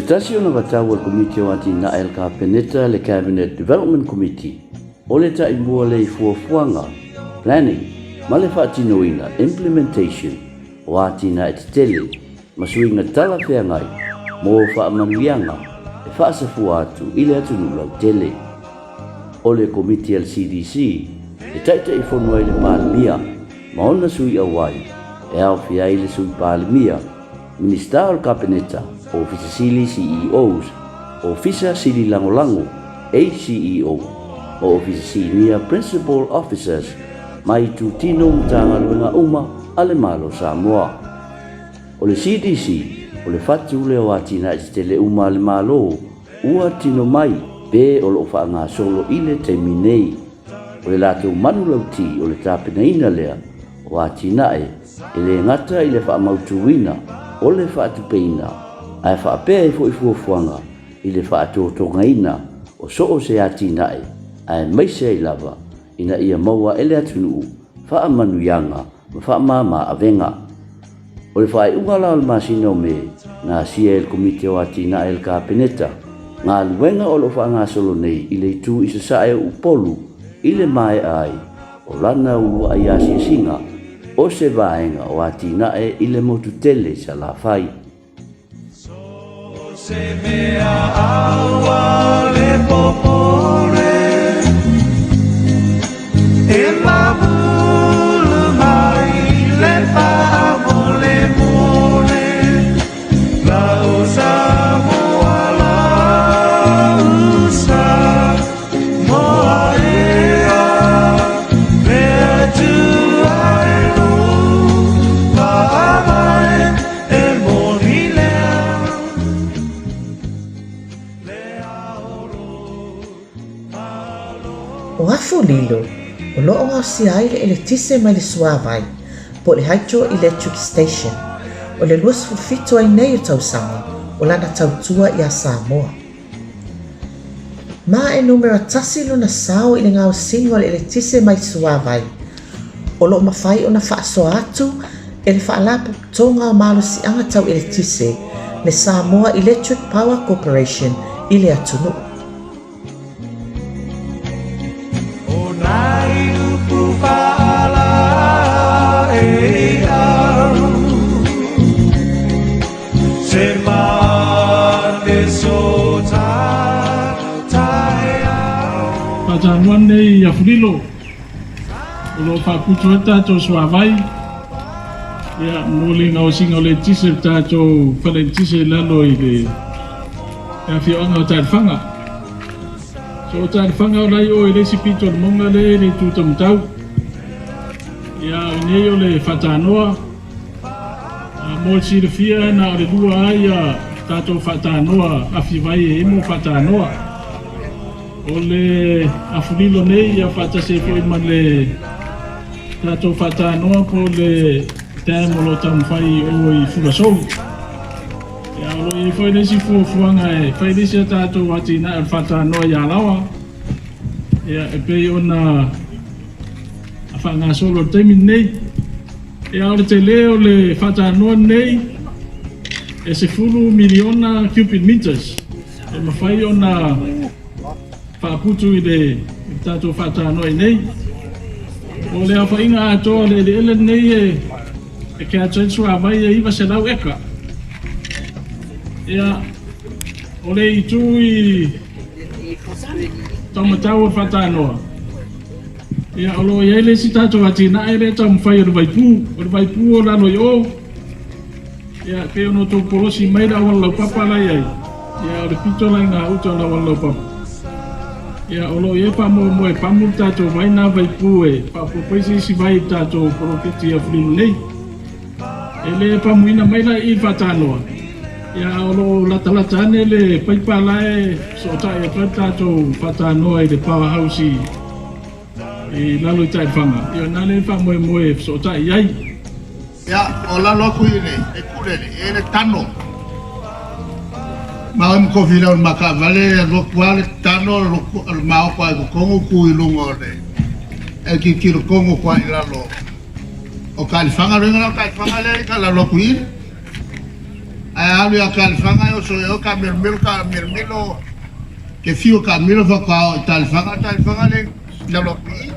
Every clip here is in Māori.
tasi ona vatau al komiti o atina el Kapeneta le Cabinet Development Committee o le taʻibua le ifuafuaga planning ma le faatinoina implementation o atina e tetele ma suiga talafeagai mo faamanuiaga e faasafua atu i le atunuu lautele o le komiti al CDC e taʻitaʻifono ai le palemia ma ona sui auai e aofia ai le sui palemia minista o le Kapeneta o ofisasili CEOs o ofisa sili langolango ACEO o ofisasilia principal officers mai tutino mtagaluega uma a le malo Samoa o le CDC o le fatu le o atina i tele uma a le malo ua tino mai pe o loo faagasolo i le taimi nei o le latou manu lauti o le tapenaina lea o atina e le ngata i le faamautuina o le faatupeina ae faapea i foʻi fuafuaga i le faatotogaina o soo se atina e ae maise ai lava ina ia maua e le atunuu faamanuiaga ma faamāmaavega o le faaiʻuga la o le masina o me gasia e le komiti o atina e le Kapeneta galuega o loo faagasolo nei i le itu i sasaʻe o upolu i le maeʻa ai o lana ulua ai asiasiga o se vaega o atinaʻe i le motutele salafai se mea aua le popore e la mulu mai le pamo le mole la usa moa la usa moa ea mea tu ailu pa amai e monile o afu lilo o loo aosia ai le eletise mai le suavai po le Hydro Electric Station o le luasfufito ai nei o tausaga o lana tautua ia Samoa ma e numera tasi lona sao i le gaosini o le eletise mai suavai o loo mafai ona faasoa atu e le faalapotoga o malosiaga tau eletise le Samoa Electric Power Corporation i le atunuu Patanuan nei Afurilo o lo faputu e tātou suavai ia mole ngau singa o le tise tātou whale tise lalo i le ia whioanga o tātwhanga so o tātwhanga o lai o i le sipito le monga le tūtamutau ia o nei o le whatanoa mo si le fia na o le lua ai a tātou whatanoa a whiwai e mo whatanoa o le Afurilo nei ia whatase fo i man le tātou whatanoa po le tēmo lo tamwhai o i Furasou. Ia o i whai nesi fuafuanga e whai nesi a tātou ati na e whatanoa i alawa. Ia e pei ona a whangasolo teimi nei. Ia o le te leo le whatanoa nei e se furu miliona cubic meters. E mawhai ona whaputu i le tātou whatanoa i nei. O le awhainga atoa le ele nei e ke atrensu a vai e iwa se lau eka. Ia o le itu i taumatau o whatanoa. Ia o lo i ele si tātou ati na e le tau mwhai o le vaipu o lano i o. Ia ke ono tō polosi maira o lau papa lai ai. Ia o le pito lai ngā uta o lau papa. Ia o lo i e pa mo e pamu tātou vai nā vaipu e pa popaisi si vai tātou profeti a Afurilo nei. E le pamuina mai la i whatanoa. Ia o lo lata ane le paipala e so tae e tātou whatanoa i le powerhouse i lalo i taifanga. Ia nā le whamoe so tae iai. Ia o lalo aku i ne, e kurele, e le tano. Mao mko vila o maka vale lokua le tano mao kwa i kongo ku i lungo le. E ki kiro kongo kwa i lalo. O kalifanga renga o kalifanga le ka lalo ku i. alu ya kalfanga yo so yo ka mermelo ke fio ka milo fa ka talfanga le la lopi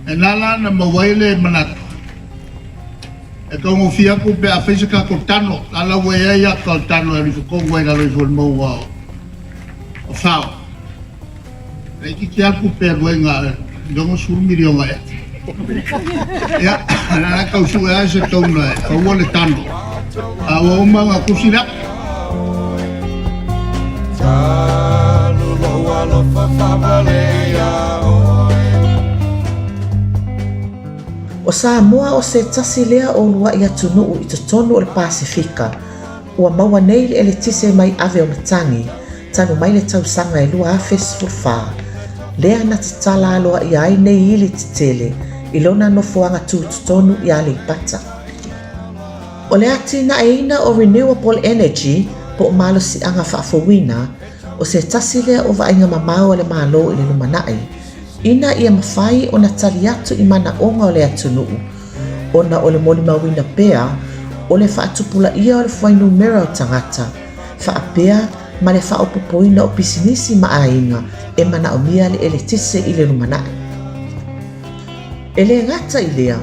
enala na mawaile manat e ko mo fia ku pe a fisica ko tano ala we ya ko tano ri ko we la ri fo mo wa o fa e ki kia ku pe we nga dongo sur milio nga ya na ka su ya se tona ko wole tano a wo manga kusira O Samoa o se tasi lea o lua ia tunuu i totonu o le Pasifika, ua maua nei le ele tise mai ave o matangi, tanu mai le tausanga e lua afe sifurfaa. Lea na tatala aloa i ai nei ili titele, i lona nofoanga tu totonu i ale ipata. O le ati na eina o Renewable Energy, po o malo si anga faafowina, o se tasi lea o vainga mamao le malo i le lumanai, ina ia mawhai o na tali atu i mana onga o le atunuu. O na o le moli mawina pea, o le whaatupula ia o le whainu mera o tangata. Whaapea ma le whaopopoina o pisinisi maainga e mana o mia le ele tise i le lumanai. E le ngata i lea,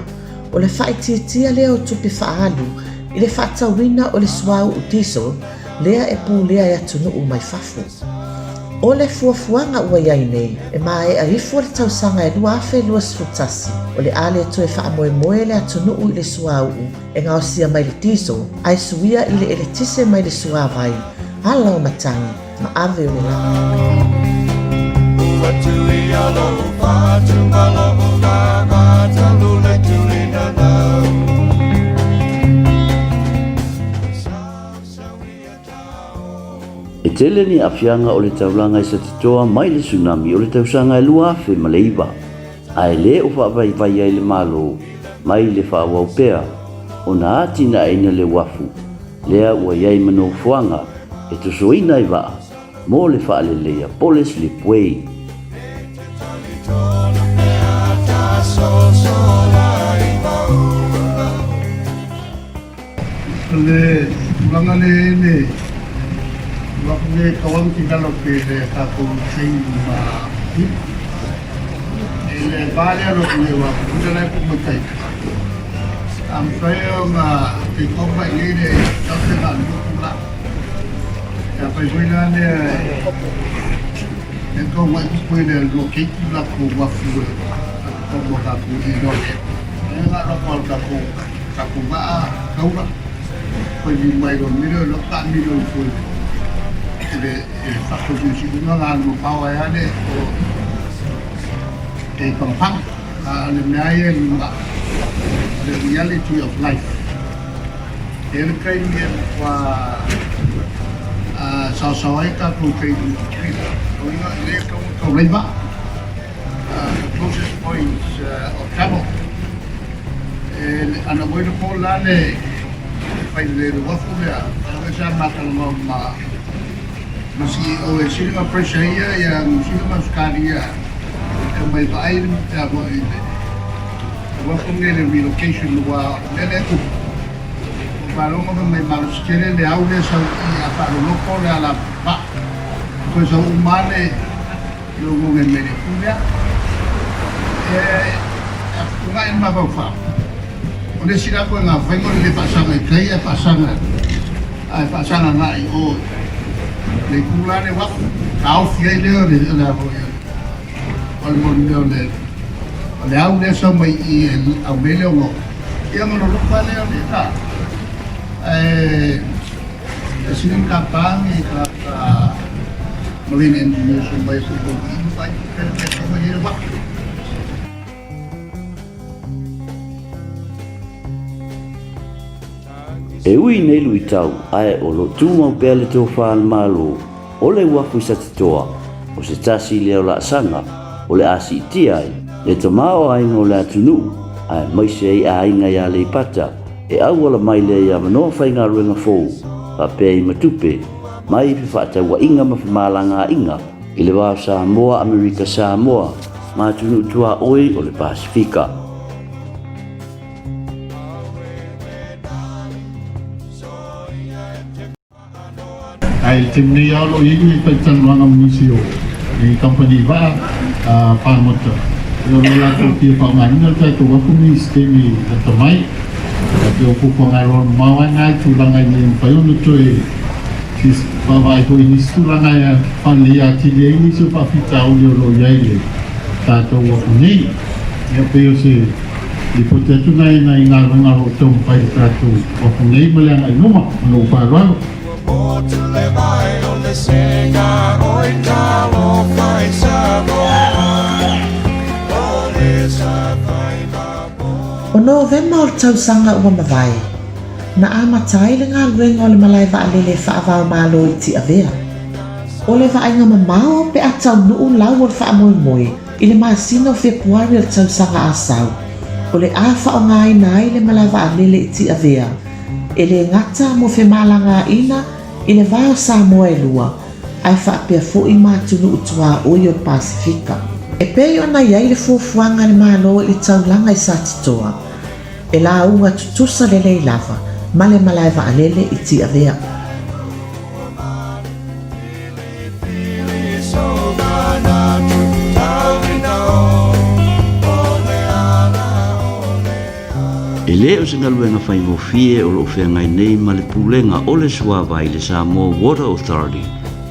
o le whaititia lea o tupi whaalu, i le whaatawina o le suau o diesel, lea e pū lea e atunuu mai fafu. O le fuafuanga ua iai nei, e mai a ifo le tausanga e lua afe lua sfutasi, o le ale to e wha moe moe le atunuu i le suau, e ngao sia mai le diesel, ai suia i le ele tise mai le suavai, ala o matangi, ma ave o le langa. E tele ni afianga o le taulanga i sa titoa mai le tsunami o le tausanga e lua afe ma le iwa. Ai le o whaavai vai ai le malo, mai le whaawau pea, o na atina eina le wafu, lea ua iai mano fuanga, e tusoina i waa, mo le whaalelea pole slip way. le langa le wakne kawang tinggal pe le ka ko sei ma ele vale lo que wa kudala ku mutai am fayo ma te ko ba ile ta se na la ya pa joina ne en ko wa ku ile lo que la ku wa fu ko mo ka ku ni no e la ro ko ka ku ba ka u poi di mai lo miro lo ka miro fu le fatto di sicuro l'hanno pagare o e compagno le miaie the reality of life el kai ni qua sa ka ko kai ni o le ko riba closest points of travel ana bueno por la le fai le wafu le a sa ma masih oleh sila percaya yang sila sekali ya mai baik ya boleh waktu ni relocation luar lele tu baru mau mai malu sekali le awal saudi apa lokal le ala pak kau sa umane logo ngen mene punya nggak yang apa oleh sila kau nggak fengor le pasangan kaya pasangan ngai oh le kula le wa kau fie le le ho al mon le au le so mai i au mele ngo ia mo lo pa le ta sin kapang i ka marine engineer so mai so ko i pa ke so mai wa E ui nei lui tau, ae o lo tūmau pēr le tō whaal malo, o le wafu sa titoa, o se tasi leo la sanga, o le asi iti ai, le tamao ai ngō le atunu, ae maise ei a inga ia le pata, e au ala mai le ia manoa whainga ruenga fōu, pa pēr i matupe, mai i whiwhata wa inga mawhamalanga inga, i le wāo Samoa, Amerika Samoa, ma tunu tua oi o le Pasifika. Ai timni ya lo ini pencen wanga musio di company ba pangota yo la ko ti pa ngani ta to ko ni skemi ta mai yo ko ko ngaron mawana tu langai ni pa yo no toi sis pa vai ko ini tu langai palia ti le ini so pa fita o lo ya ile ta to ko ni yo pe yo se di potetu nai ngaro tom pa ta to ko ni mele ngai no ma no pa ro O Novema o le tausaga ua mavai na amatai le galuega o le malai vaalele faavao malo i tiavea o le vaaiga mamao pe a taunuu lau o le faamoemoe i le masina o februari o le tausaga asau o le a faaaogāina ai le malai vaalele i tiavea e le gata mo femalagaina i le vao Samoa e lua ai faapea foʻi matunuu tuaʻui o le pasifika e pei ona iai le fuafuaga le malo i le taulaga i satitoa e lauga tutusa lelei lava ma le malae vaalele i tiavea E le o se galuega faigofie o loo feagai nei ma le pulega o le suava i le Samoa Water Authority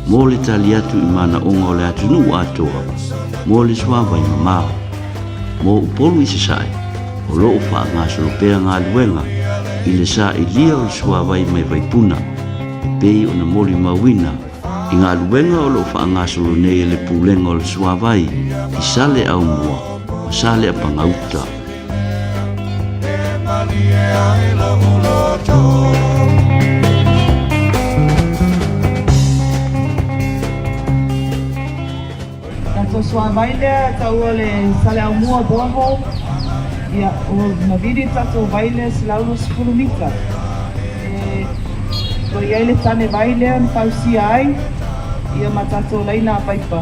mo le tali atu i manaʻoga o le atunuu atoa mo le suava i mamao mo upolu i se saʻi o loo faagasolo galuega i le saʻilia o le suava i mai vaipuna pei ona moli mauina i galuega o loo faagasolo nei e le pulega o le suava i sale aumua o sale apagauta Tato suavai lea tau o le sale au mua boho ia o maviri tato vai lea silaunu 10 mita ko iai le tane vai lea pausia ai ia ma tato laina a paipa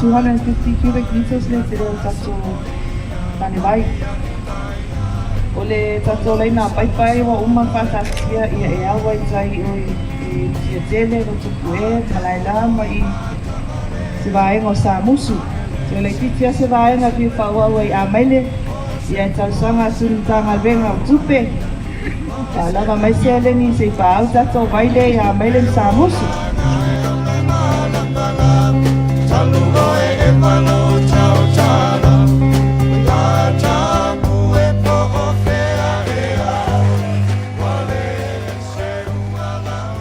250 cubic meters le te reo tato tane vai o le tato laina a paipa e wa uma whatatia ia e awa i tai o i tia tele no tupu e malaila ma i se vaenga o sa musu se le titia se vaenga ki whaua ua i a maile ia e tausanga sunutanga venga o tupe a lava mai se aleni se i pāu tato vaile i a maile sa musu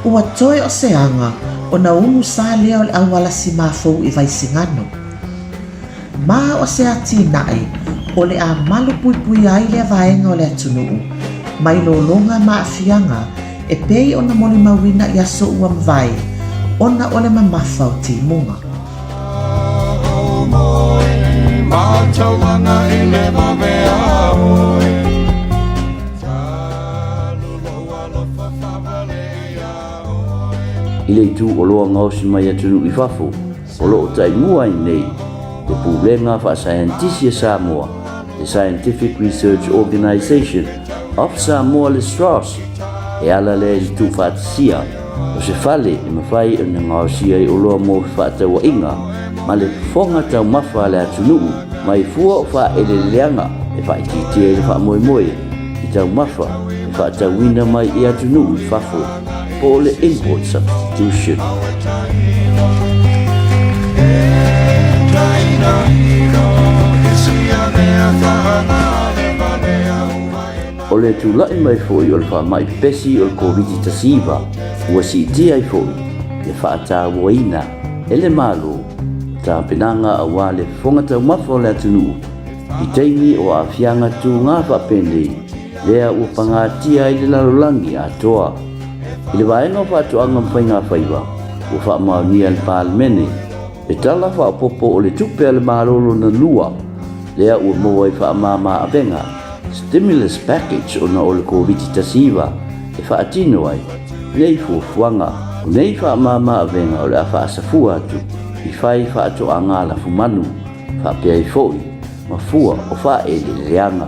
ua toe o se anga o na unu sa lea o le aualasi mafou i vaisigano ma o se atinaʻi o le a malu puipui ai le avaega o le atunuu mai lologa maafiaga e pei ona moli mauina i aso ua mavai ona o le mamafa o timuga I le itu o loa ngaosi mai atunuu i fafo o loo taimua ai nei le pulega faasaentisi e Samoa le Scientific Research Organization of Samoa le SRAS e ala le i tu faatisia o se fale e mawhai o na ngaosi ai o loa mo faatauaʻiga ma le fofoga taumafa a le atunuu mai fua o faaeleleanga e faititia i le faamoemoe i taumafa e faatauina mai i atunuu i fafo po le import substitution. O le tulaʻi mai foʻi o le faamaʻi pesi o le COVID-19 ua siʻitia ai foʻi le faatauaina e le malo tapenaga auā le fofoga taumafa o le atunuu i taimi o aafiaga tugā faapenei lea ua pagatia ai le lalolagi atoa i le vaenga o faatoʻaga mafaiga faiva ua faamaonia le palemene e tala faapopo o le tupe a le malolo na lua lea ua moa ai faamāmaʻavega stimulus package ona o le COVID-19 e faatino ai nei fuafuaga o nei faamāmaʻavega o le a faasafua atu i fai faatoʻaga alafu manu faapea ai foʻi mafua o faeleleanga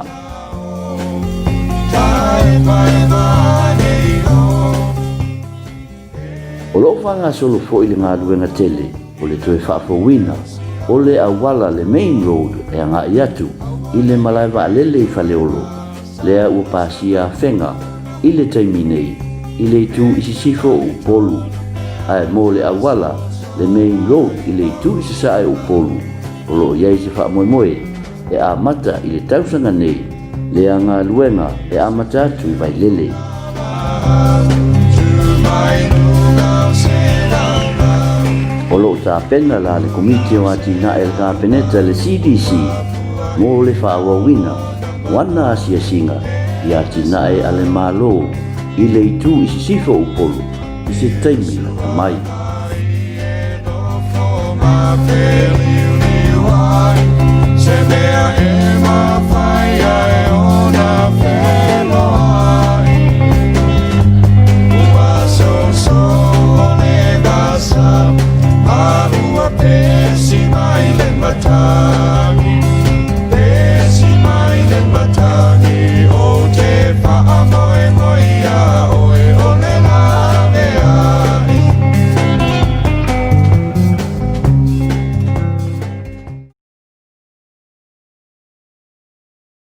wanga solo fo i le ngā luenga tele o le toe whaafowina o le awala le main road e anga i atu i le malai wa lele i whaleolo lea ua pasia whenga i le taimi nei i le tu i sisifo u polu ai mo le awala le main road i le tu i sisae u polu o lo iai se wha moe moe e a mata i le tausanga nei le anga luenga e a mata atu i vai lele o lo ta pena la le komiti o ati na el ka peneta le CDC mo le whaawawina wana asia singa i ati na e ale malo i le itu i sisifo u polu i se taimi na tamai Se